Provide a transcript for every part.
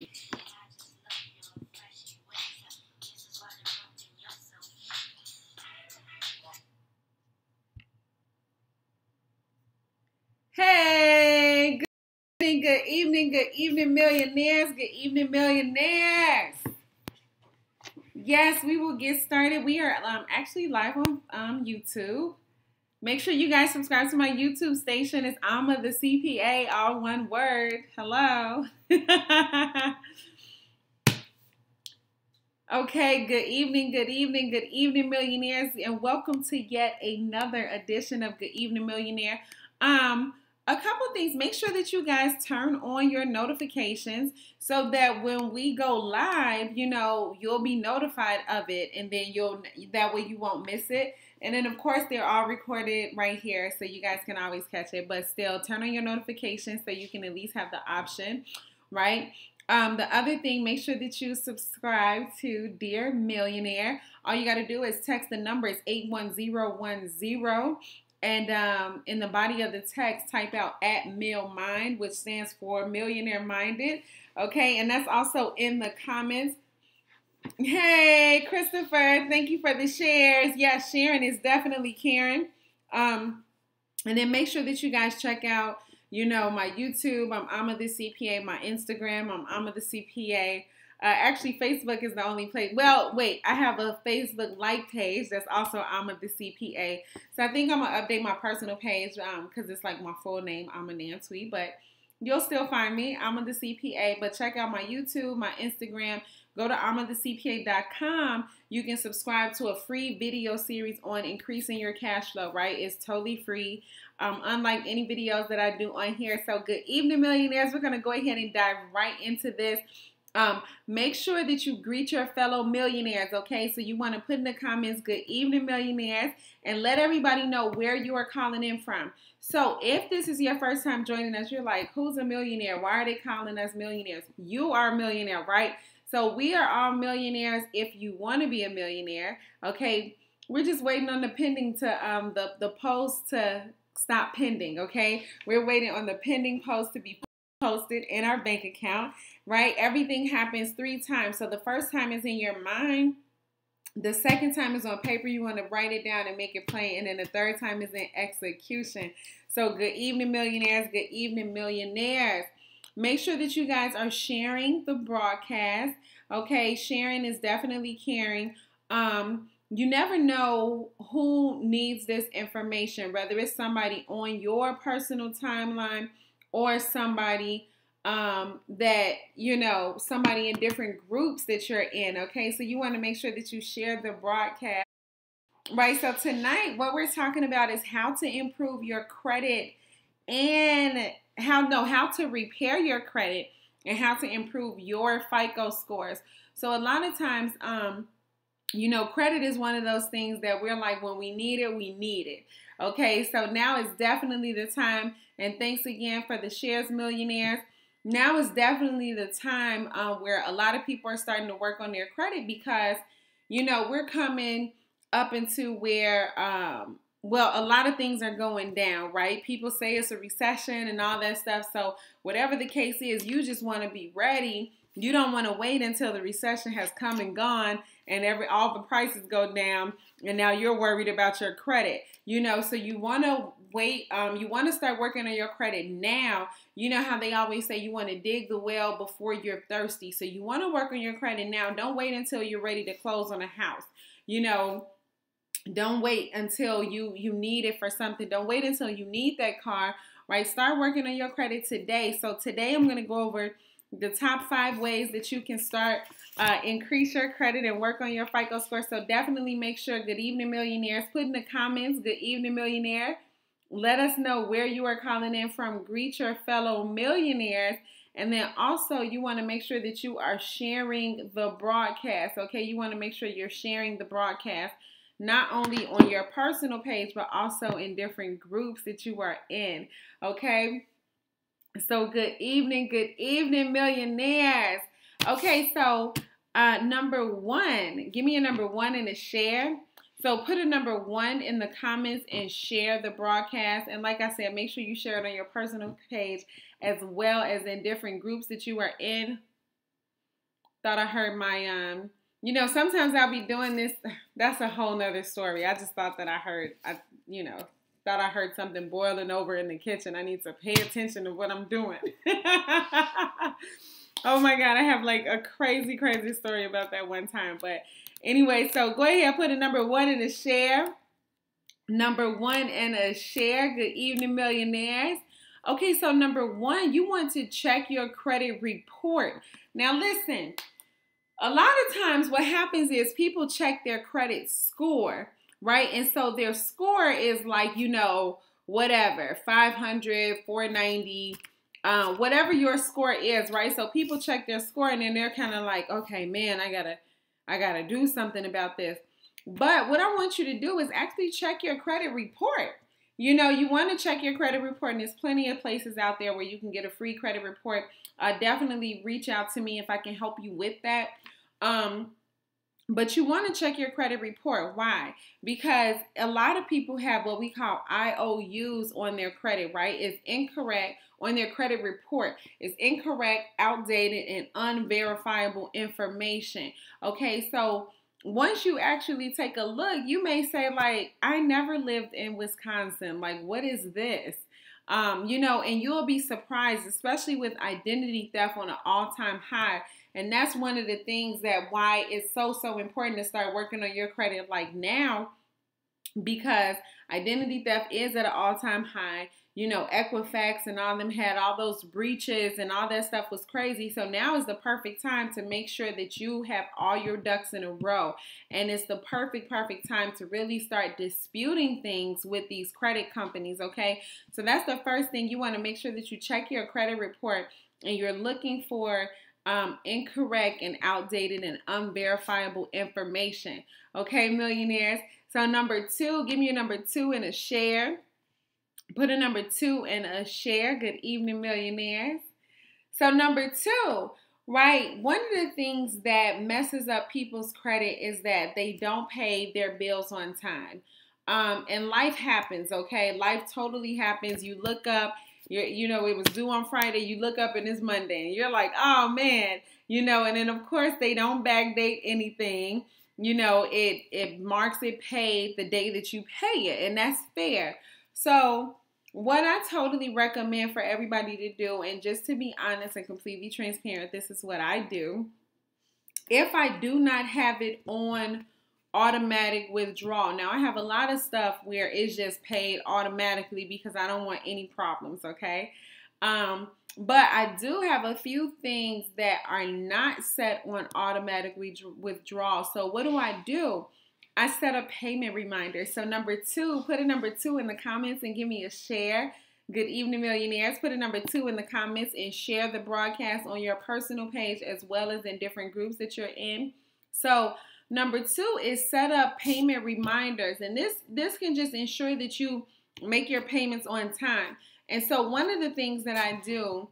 Hey, good evening, millionaires. Good evening, millionaires. Yes, we will get started. We are actually live on YouTube. Make sure you guys subscribe to my YouTube station. It's Amma the CPA, all one word. Hello. Okay, good evening, millionaires, and welcome to yet another edition of Good Evening Millionaire. A couple things. Make sure that you guys turn on your notifications so that when we go live, you'll be notified of it, and then that way you won't miss it. And then, of course, they're all recorded right here, so you guys can always catch it. But still, turn on your notifications so you can at least have the option, right? The other thing, make sure that you subscribe to Dear Millionaire. All you got to do is text the number. It's 81010. And in the body of the text, type out @MillMind, which stands for Millionaire Minded. Okay, and that's also in the comments. Hey, Christopher, thank you for the shares. Yes, sharing is definitely caring. And then make sure that you guys check out, my YouTube. I'm AmmaTheCPA. My Instagram, I'm AmmaTheCPA. Actually, Facebook is the only place. Well, wait, I have a Facebook like page that's also AmmaTheCPA. So I think I'm going to update my personal page because it's like my full name, Amma Nancy. But you'll still find me, AmmaTheCPA. But check out my YouTube, my Instagram. Go to AmmaTheCPA.com. You can subscribe to a free video series on increasing your cash flow, right? It's totally free, unlike any videos that I do on here. So good evening, millionaires. We're going to go ahead and dive right into this. Make sure that you greet your fellow millionaires, okay? So you want to put in the comments, good evening, millionaires, and let everybody know where you are calling in from. So if this is your first time joining us, you're like, who's a millionaire? Why are they calling us millionaires? You are a millionaire, right? So we are all millionaires if you want to be a millionaire, okay? We're just waiting on the pending to, the post to stop pending, okay? We're waiting on the pending post to be posted in our bank account, right? Everything happens 3 times. So the first time is in your mind. The second time is on paper. You want to write it down and make it plain. And then the third time is in execution. So good evening, millionaires. Good evening, millionaires. Make sure that you guys are sharing the broadcast. Okay, sharing is definitely caring. You never know who needs this information, whether it's somebody on your personal timeline or somebody that, somebody in different groups that you're in, okay? So you want to make sure that you share the broadcast, right? So tonight, what we're talking about is how to improve your credit and how to repair your credit and how to improve your FICO scores. So a lot of times, credit is one of those things that we're like, when we need it, we need it. Okay, so now is definitely the time, and thanks again for the shares, millionaires. Now is definitely the time where a lot of people are starting to work on their credit because, we're coming up into where, a lot of things are going down, right? People say it's a recession and all that stuff. So whatever the case is, you just want to be ready. You don't want to wait until the recession has come and gone and all the prices go down and now you're worried about your credit. So you want to wait. You want to start working on your credit now. You know how they always say you want to dig the well before you're thirsty. So you want to work on your credit now. Don't wait until you're ready to close on a house. Don't wait until you need it for something. Don't wait until you need that car, right? Start working on your credit today. So today I'm going to go over the top 5 ways that you can start increase your credit and work on your FICO score. So definitely make sure, good evening, millionaires. Put in the comments, good evening, millionaire. Let us know where you are calling in from. Greet your fellow millionaires. And then also you want to make sure that you are sharing the broadcast, okay? You want to make sure you're sharing the broadcast, not only on your personal page, but also in different groups that you are in, okay? So good evening, millionaires. Okay, so number 1, give me a number 1 and a share. So put a number 1 in the comments and share the broadcast. And like I said, make sure you share it on your personal page as well as in different groups that you are in. thought I heard my sometimes I'll be doing this. That's a whole nother story. I just thought that thought I heard something boiling over in the kitchen. I need to pay attention to what I'm doing. Oh my God, I have like a crazy, crazy story about that one time. But anyway, so go ahead, put a number 1 in the share. Number 1 in a share. Good evening, millionaires. Okay, so number 1, you want to check your credit report. Now listen, a lot of times what happens is people check their credit score, right? And so their score is like, whatever, 500, 490, whatever your score is, right? So people check their score and then they're kind of like, okay, man, I gotta do something about this. But what I want you to do is actually check your credit report. You want to check your credit report, and there's plenty of places out there where you can get a free credit report. Definitely reach out to me if I can help you with that. But you want to check your credit report. Why? Because a lot of people have what we call IOUs on their credit, right? It's incorrect on their credit report. It's incorrect, outdated, and unverifiable information. Okay, so once you actually take a look, you may say, like, I never lived in Wisconsin. Like, what is this? And you'll be surprised, especially with identity theft on an all-time high. And that's one of the things that why it's so important to start working on your credit like now, because identity theft is at an all-time high. Equifax and all them had all those breaches and all that stuff was crazy. So now is the perfect time to make sure that you have all your ducks in a row. And it's the perfect time to really start disputing things with these credit companies, okay? So that's the first thing. You want to make sure that you check your credit report and you're looking for incorrect and outdated and unverifiable information. Okay, millionaires? So number 2, give me a number 2 in a share. Put a number 2 in a share. Good evening, millionaires. So number 2, right? One of the things that messes up people's credit is that they don't pay their bills on time. And life happens, okay? Life totally happens. You look up, it was due on Friday. You look up and it's Monday. And you're like, oh, man. And then, of course, they don't backdate anything. It marks it paid the day that you pay it. And that's fair. So what I totally recommend for everybody to do, and just to be honest and completely transparent, this is what I do. If I do not have it on automatic withdrawal, now I have a lot of stuff where it's just paid automatically because I don't want any problems, okay? But I do have a few things that are not set on automatic withdrawal. So what do? I set up payment reminders. So number 2, put a number 2 in the comments and give me a share. Good evening, millionaires. Put a number 2 in the comments and share the broadcast on your personal page as well as in different groups that you're in. So number 2 is set up payment reminders. And this can just ensure that you make your payments on time. And so one of the things that I do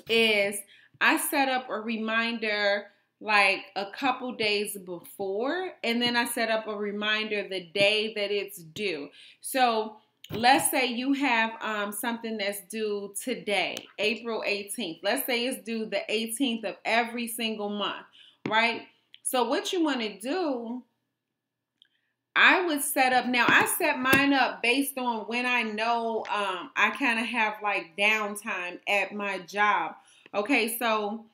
is I set up a reminder like a couple days before, and then I set up a reminder the day that it's due. So let's say you have something that's due today, April 18th. Let's say it's due the 18th of every single month, right? So what you want to do, I would set up, now I set mine up based on when I know I kind of have like downtime at my job. Okay, so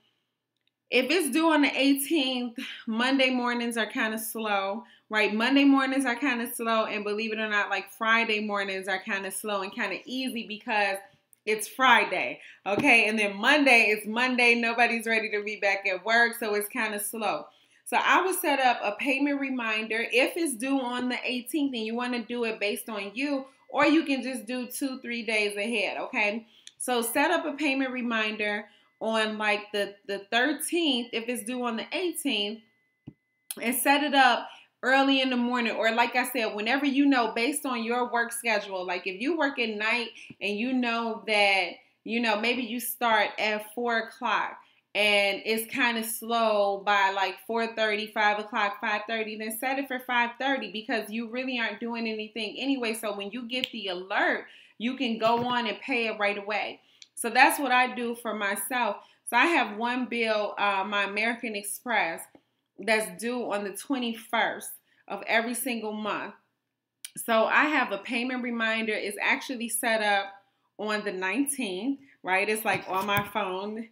if it's due on the 18th, Monday mornings are kind of slow, right? Monday mornings are kind of slow, and believe it or not, like Friday mornings are kind of slow and kind of easy because it's Friday, okay? And then Monday, it's Monday, nobody's ready to be back at work, so it's kind of slow. So I would set up a payment reminder if it's due on the 18th and you want to do it based on you, or you can just do 2-3 days ahead, okay? So set up a payment reminder on like the 13th if it's due on the 18th, and set it up early in the morning, or like I said, whenever you know, based on your work schedule. Like if you work at night and you know that, maybe you start at 4 o'clock and it's kind of slow by like 4:30, 5 o'clock, 5:30, then set it for 5:30 because you really aren't doing anything anyway. So when you get the alert, you can go on and pay it right away. So that's what I do for myself. So I have one bill, my American Express, that's due on the 21st of every single month. So I have a payment reminder. It's actually set up on the 19th, right? It's like on my phone.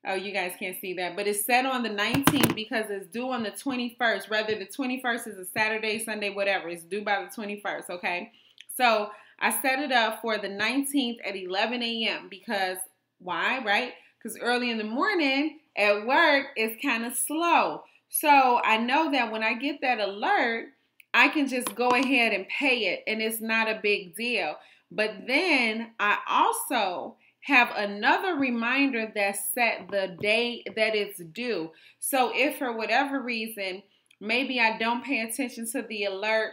Oh, you guys can't see that, but it's set on the 19th because it's due on the 21st. Whether the 21st is a Saturday, Sunday, whatever, it's due by the 21st, okay? So I set it up for the 19th at 11 a.m. because why, right? Because early in the morning at work, it's kind of slow. So I know that when I get that alert, I can just go ahead and pay it, and it's not a big deal. But then I also have another reminder that set the day that it's due. So if for whatever reason, maybe I don't pay attention to the alert,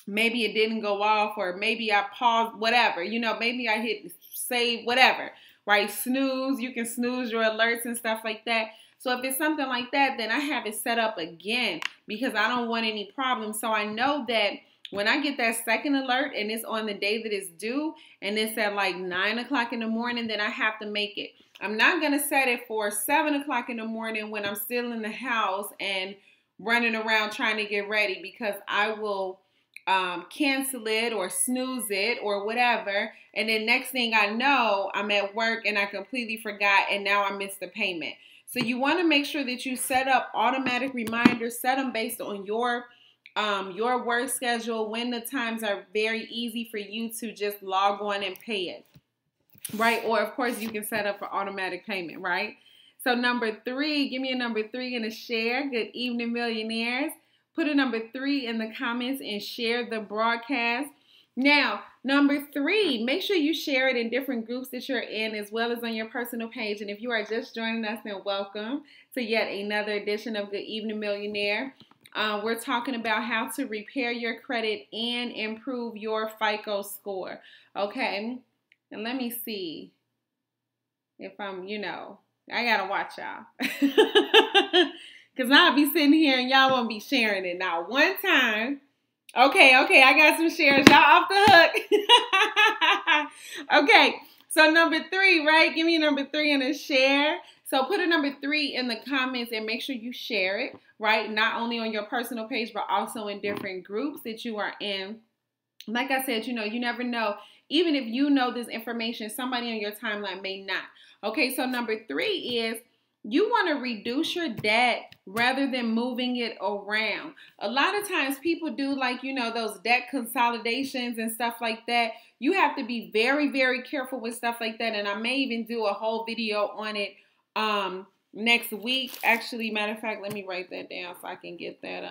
maybe it didn't go off, or maybe I paused, whatever, you know, maybe I hit save, whatever, right? Snooze, you can snooze your alerts and stuff like that. So if it's something like that, then I have it set up again because I don't want any problems. So I know that when I get that second alert and it's on the day that it's due and it's at like 9 o'clock in the morning, then I have to make it. I'm not going to set it for 7 o'clock in the morning when I'm still in the house and running around trying to get ready, because I will cancel it or snooze it or whatever. And then next thing I know, I'm at work and I completely forgot and now I missed the payment. So you want to make sure that you set up automatic reminders, set them based on your work schedule, when the times are very easy for you to just log on and pay it, right? Or of course you can set up for automatic payment, right? So number 3, give me a number 3 and a share. Good evening, millionaires. Put a number 3 in the comments and share the broadcast. Now, number 3, make sure you share it in different groups that you're in, as well as on your personal page. And if you are just joining us, then welcome to yet another edition of Good Evening Millionaire. We're talking about how to repair your credit and improve your FICO score. Okay, and let me see if I'm, I gotta watch y'all. Because I'll be sitting here and y'all won't be sharing it. Now, one time. Okay, I got some shares. Y'all off the hook. Okay, so number 3, right? Give me a number 3 and a share. So put a number 3 in the comments and make sure you share it, right? Not only on your personal page, but also in different groups that you are in. Like I said, you never know. Even if you know this information, somebody on your timeline may not. Okay, so number 3 is you want to reduce your debt rather than moving it around. A lot of times people do those debt consolidations and stuff like that. You have to be very, very careful with stuff like that. And I may even do a whole video on it next week. Actually, matter of fact, let me write that down so I can get that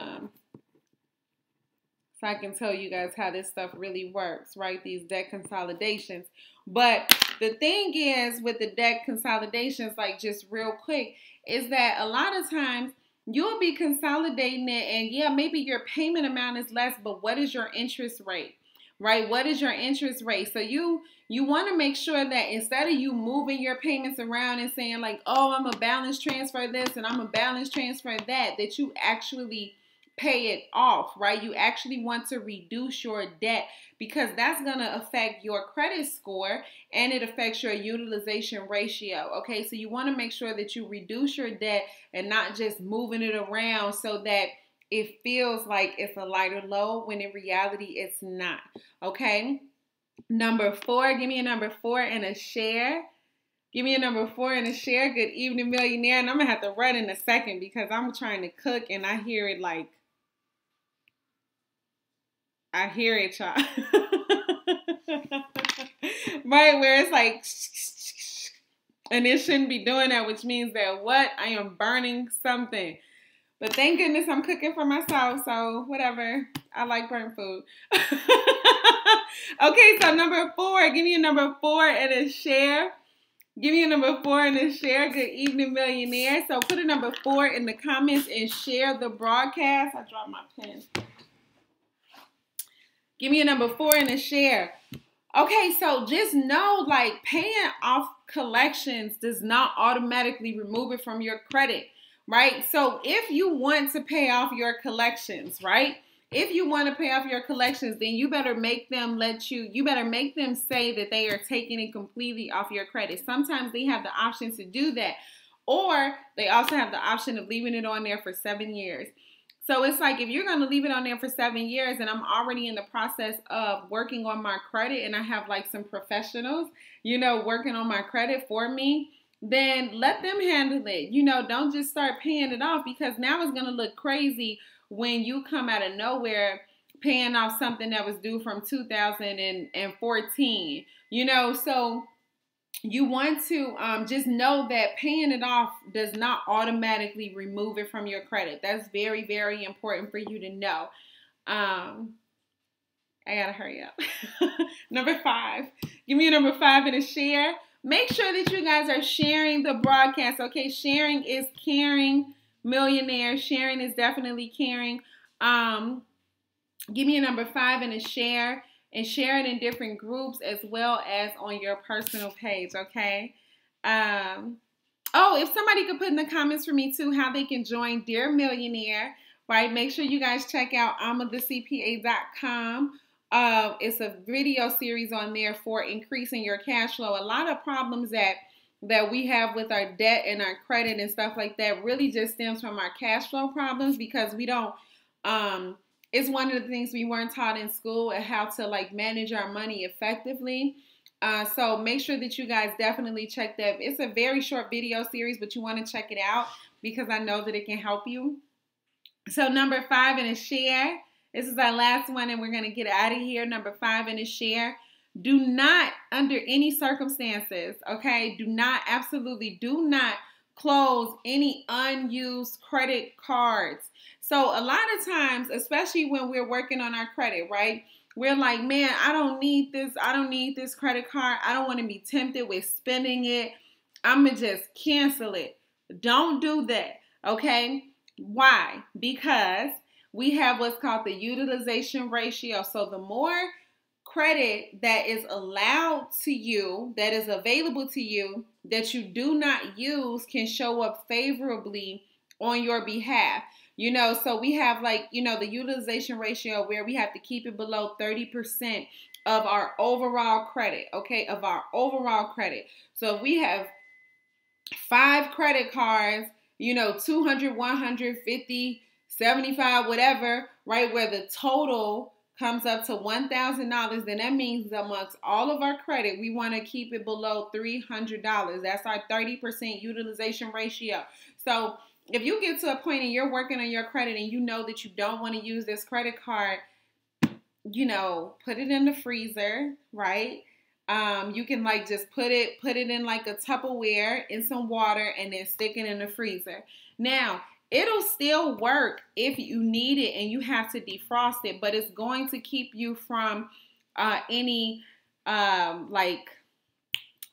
so I can tell you guys how this stuff really works, right? These debt consolidations. But the thing is with the debt consolidations, like just real quick, is that a lot of times you'll be consolidating it and yeah, maybe your payment amount is less, but what is your interest rate, right? What is your interest rate? So you want to make sure that instead of you moving your payments around and saying like, oh, I'm a balance transfer this and I'm a balance transfer that you actually pay it off, right? You actually want to reduce your debt because that's going to affect your credit score and it affects your utilization ratio. Okay, so you want to make sure that you reduce your debt and not just moving it around so that it feels like it's a lighter load when in reality it's not. Okay, number 4, give me a number 4 and a share. Give me a number 4 and a share. Good evening, millionaire. And I'm going to have to run in a second because I'm trying to cook and I hear it like, I hear it, y'all. Right, where it's like, and it shouldn't be doing that, which means that what? I am burning something. But thank goodness I'm cooking for myself, so whatever. I like burnt food. Okay, so number 4, give me a number 4 and a share. Give me a number 4 and a share. Good evening, millionaire. So put a number 4 in the comments and share the broadcast. I dropped my pen. Give me a number 4 and a share. Okay, so just know like paying off collections does not automatically remove it from your credit, right? So if you want to pay off your collections, right? if you want to pay off your collections, then you better make them you better make them say that they are taking it completely off your credit. Sometimes they have the option to do that. Or they also have the option of leaving it on there for 7 years. So it's like, if you're going to leave it on there for 7 years and I'm already in the process of working on my credit and I have like some professionals, working on my credit for me, then let them handle it. Don't just start paying it off, because now it's going to look crazy when you come out of nowhere paying off something that was due from 2014, so you want to just know that paying it off does not automatically remove it from your credit. That's very, very important for you to know. I gotta hurry up. Number 5. Give me a number 5 and a share. Make sure that you guys are sharing the broadcast, okay? Sharing is caring, millionaire. Sharing is definitely caring. Give me a number 5 and a share. And share it in different groups as well as on your personal page, okay? If somebody could put in the comments for me too how they can join Dear Millionaire, right? Make sure you guys check out AmmaTheCPA.com. It's a video series on there for increasing your cash flow. A lot of problems that we have with our debt and our credit and stuff like that really just stems from our cash flow problems, because we don't it's one of the things we weren't taught in school, and how to like manage our money effectively. So make sure that you guys definitely check that. It's a very short video series, but you want to check it out because I know that it can help you. So number 5 and a share. This is our last one and we're going to get out of here. Number 5 and a share. Do not, under any circumstances, okay, absolutely do not close any unused credit cards. So a lot of times, especially when we're working on our credit, right? We're like, man, I don't need this. I don't need this credit card. I don't want to be tempted with spending it. I'm going to just cancel it. Don't do that, okay? Why? Because we have what's called the utilization ratio. So the more credit that is allowed to you, that is available to you, that you do not use, can show up favorably on your behalf. So we have the utilization ratio where we have to keep it below 30% of our overall credit, okay, of our overall credit. So if we have 5 credit cards, 200, 150, 75, whatever, right, where the total comes up to $1,000, then that means amongst all of our credit, we want to keep it below $300. That's our 30% utilization ratio. So if you get to a point and you're working on your credit and you know that you don't want to use this credit card, put it in the freezer, right? You can just put it in like a Tupperware in some water and then stick it in the freezer. Now, it'll still work if you need it and you have to defrost it, but it's going to keep you from any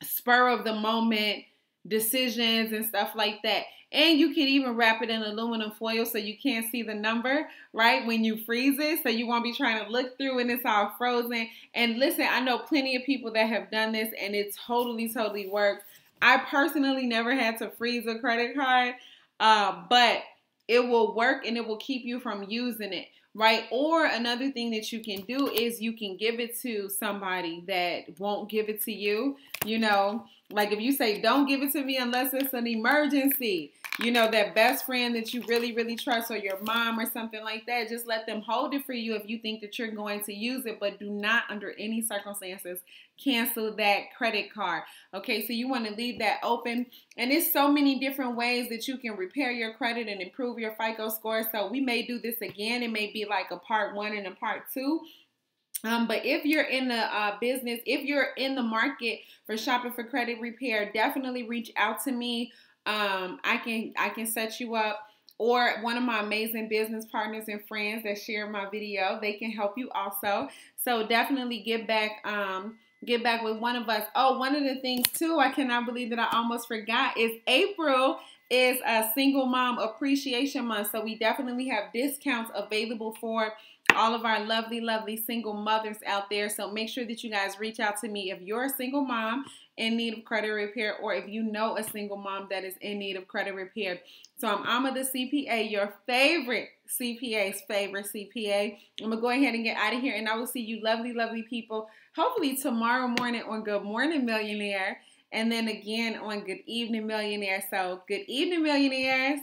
spur of the moment decisions and stuff like that. And you can even wrap it in aluminum foil so you can't see the number, right, when you freeze it. So you won't be trying to look through and it's all frozen. And listen, I know plenty of people that have done this and it totally, totally works. I personally never had to freeze a credit card, but it will work and it will keep you from using it, right? Or another thing that you can do is you can give it to somebody that won't give it to you. Like if you say, don't give it to me unless it's an emergency, that best friend that you really, really trust, or your mom or something like that, just let them hold it for you if you think that you're going to use it, but do not under any circumstances cancel that credit card. Okay, so you want to leave that open. And there's so many different ways that you can repair your credit and improve your FICO score. So we may do this again. It may be like a part 1 and a part 2. But if you're in the business, if you're in the market for shopping for credit repair, definitely reach out to me. I can set you up, or one of my amazing business partners and friends that share my video, they can help you also. So definitely get back with one of us. Oh, one of the things too, I cannot believe that I almost forgot, is April is a single mom appreciation month. So we definitely have discounts available for all of our lovely, lovely single mothers out there. So make sure that you guys reach out to me if you're a single mom in need of credit repair, or if you know a single mom that is in need of credit repair. So I'm Amma the CPA, your favorite CPA's favorite CPA. I'm going to go ahead and get out of here, and I will see you lovely, lovely people hopefully tomorrow morning on Good Morning Millionaire, and then again on Good Evening Millionaire. So good evening, millionaires.